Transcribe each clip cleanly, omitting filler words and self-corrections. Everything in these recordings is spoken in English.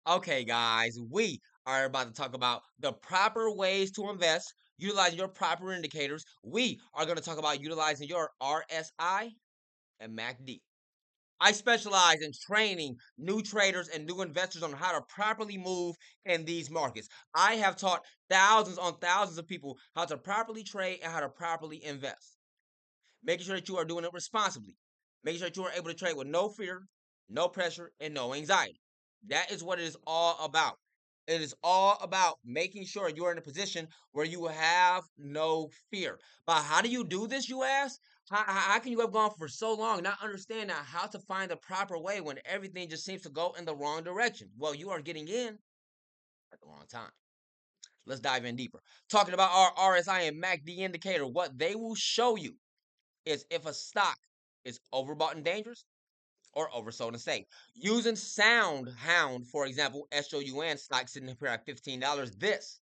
Okay, guys, we are about to talk about the proper ways to invest, utilizing your proper indicators. We are going to talk about utilizing your RSI and MACD. I specialize in training new traders and new investors on how to properly move in these markets. I have taught thousands on thousands of people how to properly trade and how to properly invest, making sure that you are doing it responsibly, making sure that you are able to trade with no fear, no pressure, and no anxiety. That is what it is all about. It is all about making sure you're in a position where you have no fear. But how do you do this, you ask? How can you have gone for so long not understanding how to find the proper way when everything just seems to go in the wrong direction? Well, you are getting in at the wrong time. Let's dive in deeper. Talking about our RSI and MACD indicator, what they will show you is if a stock is overbought and dangerous or oversold and safe. Using Sound Hound, for example, SOUN stock sitting here at $15. This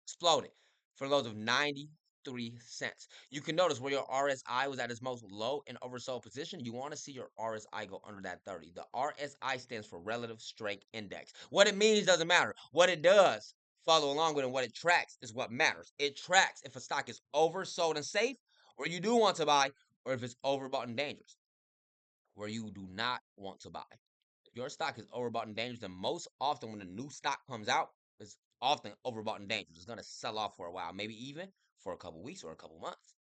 exploded for lows of 93 cents. You can notice where your RSI was at its most low and oversold position. You want to see your RSI go under that 30. The RSI stands for Relative Strength Index. What it means doesn't matter. What it does, follow along with it, and what it tracks is what matters. It tracks if a stock is oversold and safe, where you do want to buy, or if it's overbought and dangerous, where you do not want to buy. If your stock is overbought and dangerous, then most often when a new stock comes out, it's often overbought and dangerous. It's going to sell off for a while, maybe even for a couple weeks or a couple months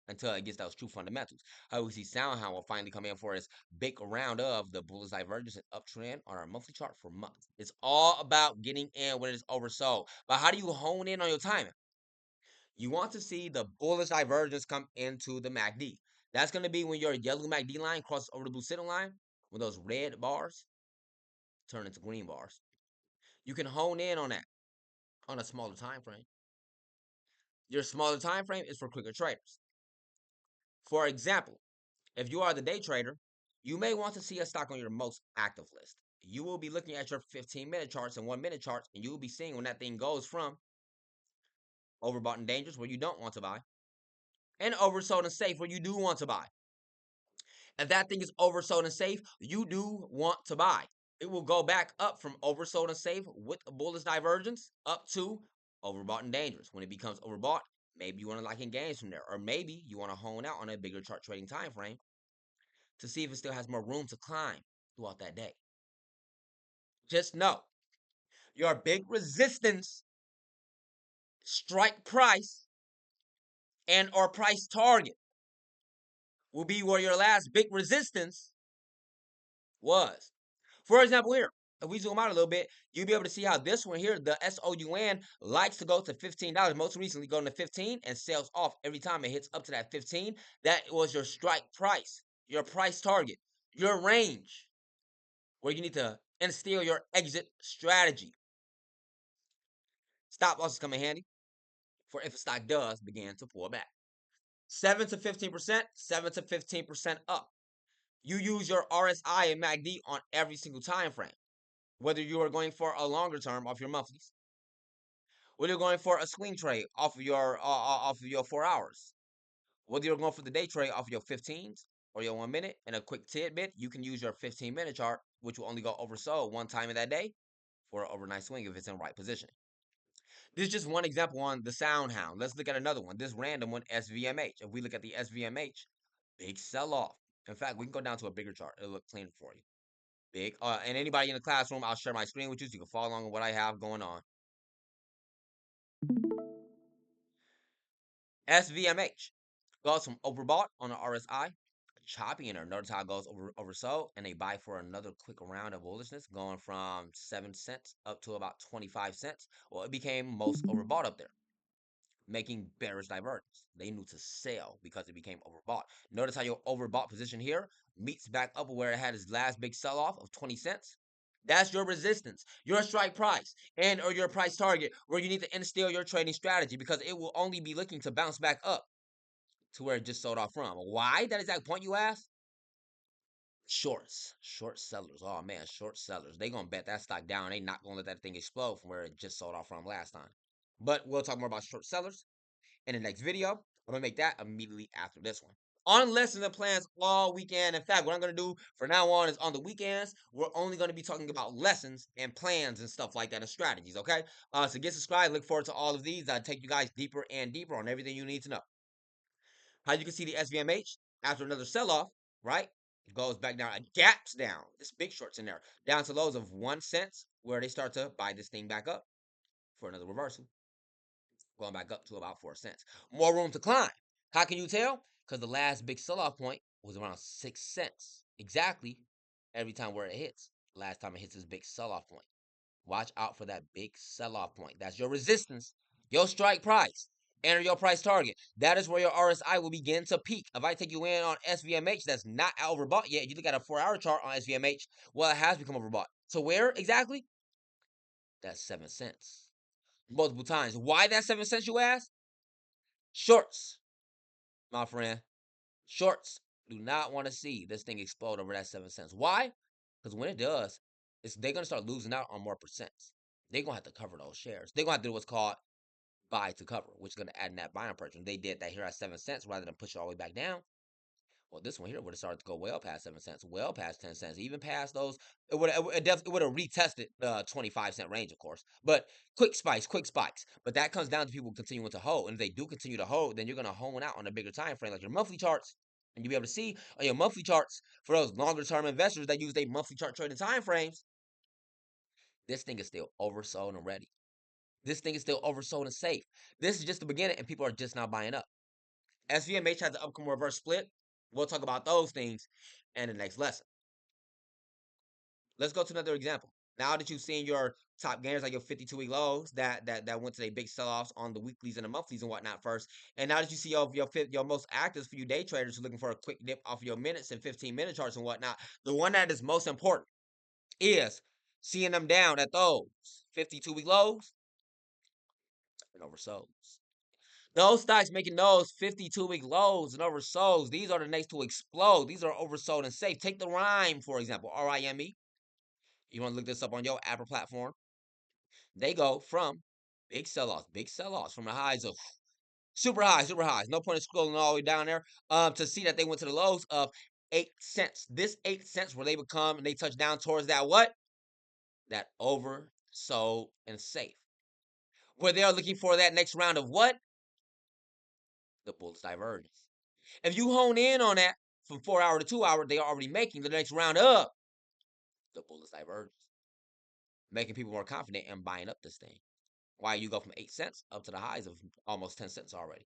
until it gets those true fundamentals. How we see SoundHound will finally come in for its big round of the bullish divergence and uptrend on our monthly chart for months. It's all about getting in when it's oversold. But how do you hone in on your timing? You want to see the bullish divergence come into the MACD. That's going to be when your yellow MACD line crosses over the blue center line, when those red bars turn into green bars. You can hone in on that on a smaller time frame. Your smaller time frame is for quicker traders. For example, if you are the day trader, you may want to see a stock on your most active list. You will be looking at your 15-minute charts and 1-minute charts, and you will be seeing when that thing goes from overbought and dangerous, where you don't want to buy, and oversold and safe, where you do want to buy. If that thing is oversold and safe, you do want to buy. It will go back up from oversold and safe with a bullish divergence up to overbought and dangerous. When it becomes overbought, maybe you want to lock in gains from there, or maybe you want to hone out on a bigger chart trading time frame to see if it still has more room to climb throughout that day. Just know your big resistance, strike price, and or price target will be where your last big resistance was. For example, here, if we zoom out a little bit, you'll be able to see how this one here, the SOUN, likes to go to $15. Most recently going to 15 and sells off every time it hits up to that 15. That was your strike price, your price target, your range, where you need to instill your exit strategy. Stop losses come in handy for if a stock does begin to pull back. 7 to 15%, 7 to 15% up. You use your RSI and MACD on every single time frame, whether you are going for a longer term off your monthlies, whether you're going for a swing trade off of your 4 hours, whether you're going for the day trade off of your 15s or your 1 minute. And a quick tidbit, you can use your 15-minute chart, which will only go oversold one time in that day for an overnight swing if it's in right position. This is just one example on the Sound Hound. Let's look at another one. This random one, SVMH. If we look at the SVMH, big sell off. In fact, we can go down to a bigger chart. It'll look cleaner for you. Big. And anybody in the classroom, I'll share my screen with you so you can follow along with what I have going on. SVMH goes from overbought on the RSI, choppy in there. Notice how it goes oversold, and they buy for another quick round of bullishness, going from 7 cents up to about 25 cents. Well, it became most overbought up there, making bearish divergence. They knew to sell because it became overbought. Notice how your overbought position here meets back up where it had its last big sell-off of 20 cents. That's your resistance, your strike price, and or your price target, where you need to instill your trading strategy because it will only be looking to bounce back up to where it just sold off from. Why that exact point, you ask? Shorts, short sellers. Oh man, short sellers. They gonna bet that stock down. They not gonna let that thing explode from where it just sold off from last time. But we'll talk more about short sellers in the next video. I'm gonna make that immediately after this one. on lessons and plans all weekend. In fact, what I'm going to do from now on is on the weekends, we're only going to be talking about lessons and plans and stuff like that and strategies. Okay. So get subscribed. Look forward to all of these. I take you guys deeper and deeper on everything you need to know. How you can see the SVMH after another sell off, right? It goes back down, it gaps down. This big shorts in there, down to lows of 1 cent, where they start to buy this thing back up for another reversal, going back up to about 4 cents. More room to climb. How can you tell? Because the last big sell off point was around 6 cents. Exactly every time where it hits. Last time it hits this big sell off point. Watch out for that big sell-off point. That's your resistance, your strike price. Enter your price target. That is where your RSI will begin to peak. If I take you in on SVMH, that's not overbought yet. If you look at a 4-hour chart on SVMH, well, it has become overbought. So where exactly? That's 7 cents. Multiple times. Why that 7 cents, you ask? Shorts, my friend. Shorts do not want to see this thing explode over that 7 cents. Why? Because when it does, they're going to start losing out on more percents. They're going to have to cover those shares. They're going to have to do what's called buy to cover, which is going to add net buying pressure. And they did that here at 7 cents rather than push it all the way back down. Well, this one here would have started to go well past 7 cents, well past 10 cents, even past those. It would have retested the 25-cent range, of course. But quick spikes. But that comes down to people continuing to hold. And if they do continue to hold, then you're going to hone out on a bigger time frame, like your monthly charts. And you'll be able to see on your monthly charts for those longer term investors that use their monthly chart trading time frames, this thing is still oversold and ready. This thing is still oversold and safe. This is just the beginning, and people are just now buying up. SVMH has the upcoming reverse split. We'll talk about those things in the next lesson. Let's go to another example. Now that you've seen your top gainers, like your 52-week lows that went to their big sell-offs on the weeklies and the monthlies and whatnot first, and now that you see your most actives for you day traders who are looking for a quick dip off of your minutes and 15-minute charts and whatnot, the one that is most important is seeing them down at those 52-week lows and oversold. Those stocks making those 52-week lows and oversold, these are the next to explode. These are oversold and safe. Take the rhyme, for example, RIME. You want to look this up on your Apple platform. They go from big sell-offs from the highs of super highs. No point in scrolling all the way down there to see that they went to the lows of 8 cents. This 8 cents where they become and they touch down towards that what? That oversold and safe. Where they are looking for that next round of what? The bullish divergence. If you hone in on that from 4 hour to 2 hour, they are already making the next round up the bullish divergence, making people more confident and buying up this thing. Why you go from 8 cents up to the highs of almost 10 cents already.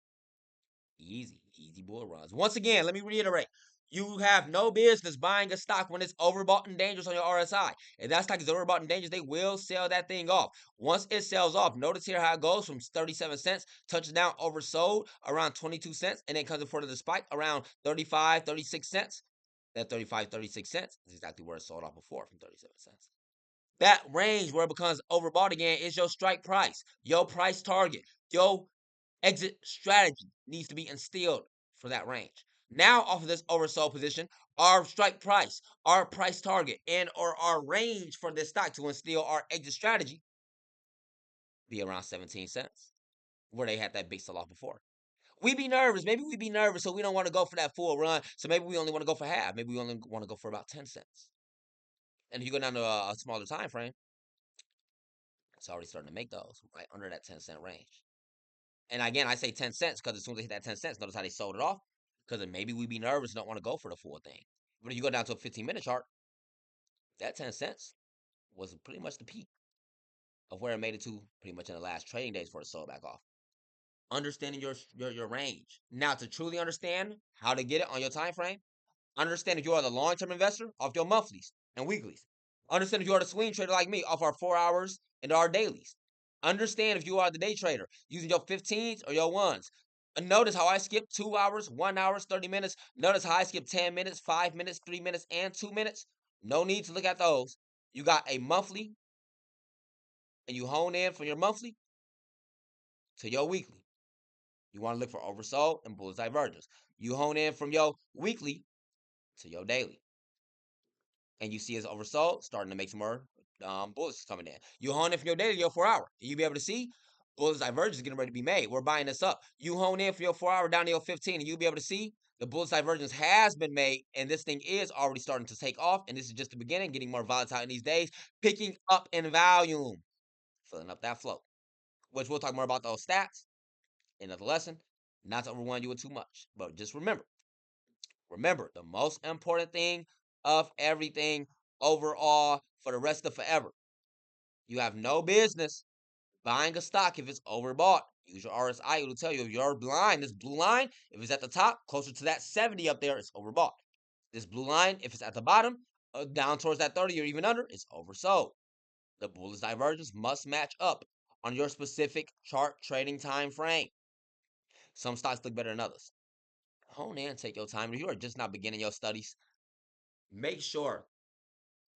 Easy bull runs. Once again, let me reiterate. You have no business buying a stock when it's overbought and dangerous on your RSI. If that stock is overbought and dangerous, they will sell that thing off. Once it sells off, notice here how it goes from 37 cents, touches down oversold around 22 cents, and then comes in for the spike around 35, 36 cents. That 35, 36 cents is exactly where it sold off before from 37 cents. That range where it becomes overbought again is your strike price, your price target, your exit strategy needs to be instilled for that range. Now, off of this oversold position, our strike price, our price target, and or our range for this stock to instill our exit strategy be around 17 cents, where they had that big sell off before. We be nervous. Maybe we be nervous, so we don't want to go for that full run. So maybe we only want to go for half. Maybe we only want to go for about 10 cents. And if you go down to a smaller time frame, it's already starting to make those right under that 10-cent range. And again, I say 10 cents because as soon as they hit that 10 cents, notice how they sold it off. Because maybe we be nervous and don't want to go for the full thing. But if you go down to a 15-minute chart, that 10 cents was pretty much the peak of where it made it to pretty much in the last trading days before it sold back off. Understanding your range. Now, to truly understand how to get it on your time frame, understand if you are the long-term investor off your monthlies and weeklies. Understand if you are the swing trader like me off our 4 hours and our dailies. Understand if you are the day trader using your 15s or your ones. And notice how I skip 2 hours, 1 hour, 30 minutes. Notice how I skip 10 minutes, 5 minutes, 3 minutes, and 2 minutes. No need to look at those. You got a monthly, and you hone in from your monthly to your weekly. You want to look for oversold and bullish divergence. You hone in from your weekly to your daily. And you see it's oversold, starting to make some more bullish coming in. You hone in from your daily to your 4 hour. You'll be able to see bullish divergence getting ready to be made. We're buying this up. You hone in from your 4 hour down to your 15, and you'll be able to see The bullish divergence has been made, and this thing is already starting to take off. And this is just the beginning, getting more volatile in these days, picking up in volume, filling up that flow, which we'll talk more about those stats in another lesson. Not to overwhelm you with too much, but just remember the most important thing of everything overall for the rest of forever. You have no business buying a stock if it's overbought. Use your RSI. It'll tell you if you're blind. This blue line, if it's at the top, closer to that 70 up there, it's overbought. This blue line, if it's at the bottom, down towards that 30 or even under, it's oversold. The bullish divergence must match up on your specific chart trading time frame. Some stocks look better than others. Hone in, take your time. If you are just not beginning your studies, make sure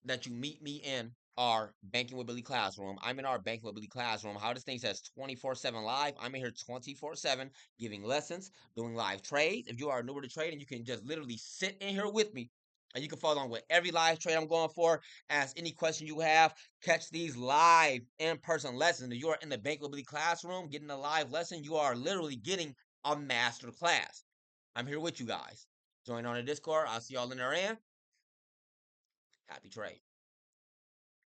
that you meet me in our Banking with Billy classroom. I'm in our Banking with Billy classroom. How this thing says 24/7 live. I'm in here 24/7 giving lessons, doing live trades. If you are newer to trading, you can just literally sit in here with me and you can follow along with every live trade I'm going for. Ask any question you have. Catch these live in-person lessons. If you are in the Banking with Billy classroom getting a live lesson, you are literally getting a master class. I'm here with you guys. Join on the Discord. I'll see y'all in there and happy trade.